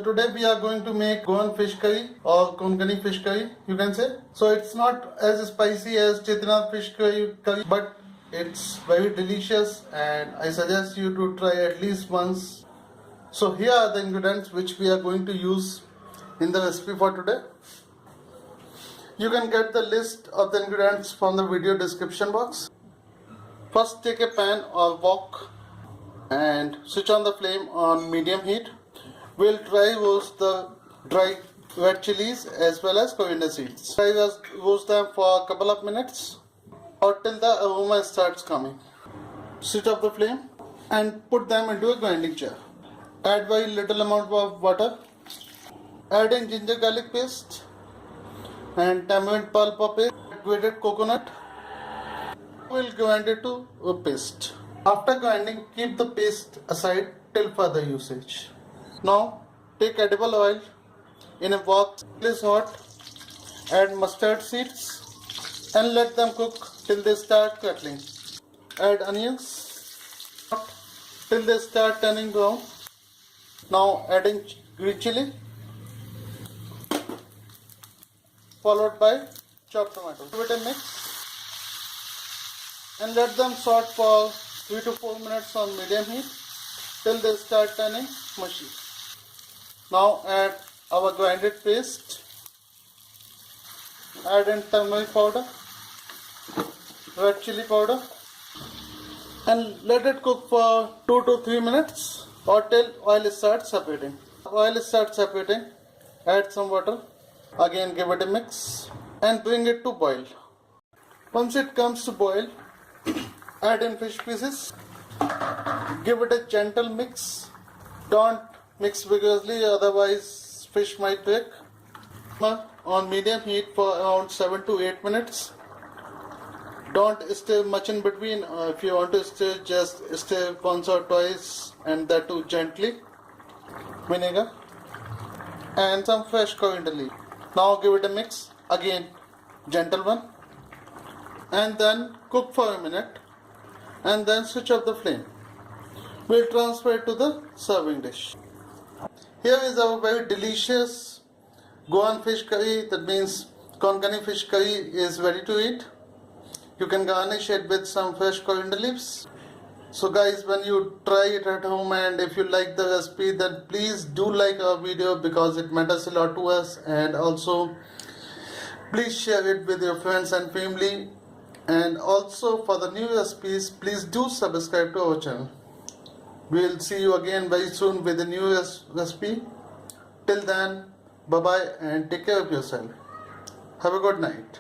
Today we are going to make Goan Fish Curry or Konkani Fish Curry, you can say. So it's not as spicy as Chapati Fish Curry, but it's very delicious and I suggest you to try at least once. So here are the ingredients which we are going to use in the recipe for today. You can get the list of the ingredients from the video description box. First, take a pan or wok and switch on the flame on medium heat. We'll dry roast the dry red chilies as well as coriander seeds. Dry roast them for a couple of minutes or till the aroma starts coming. Switch off the flame and put them into a grinding jar. Add very little amount of water. Add in ginger garlic paste and tamarind pulp of it, grated coconut. We'll grind it to a paste. After grinding, keep the paste aside till further usage. Now take edible oil in a wok. It is hot. Add mustard seeds and let them cook till they start crackling. Add onions till they start turning brown. Now adding green chili followed by chopped tomato. Give it a mix and let them saute for 3 to 4 minutes on medium heat till they start turning mushy. Now add our grinded paste. Add in turmeric powder, red chili powder and let it cook for 2 to 3 minutes or till oil starts separating. Oil starts separating, add some water. Again give it a mix and bring it to boil. Once it comes to boil, add in fish pieces. Give it a gentle mix. Don't mix vigorously, otherwise fish might break. On medium heat for around 7 to 8 minutes. Don't stir much in between. If you want to stir, just stir once or twice and that too gently. Vinegar and some fresh coriander leaf. Now give it a mix. Again, gentle one. And then cook for a minute and then switch off the flame. We'll transfer it to the serving dish. Here is our very delicious Goan Fish Curry, that means Konkani Fish Curry is ready to eat. You can garnish it with some fresh coriander leaves. So guys, when you try it at home and if you like the recipe, then please do like our video because it matters a lot to us, and also please share it with your friends and family. And also for the new recipes, please do subscribe to our channel. We will see you again very soon with a new recipe. Till then, bye bye and take care of yourself. Have a good night.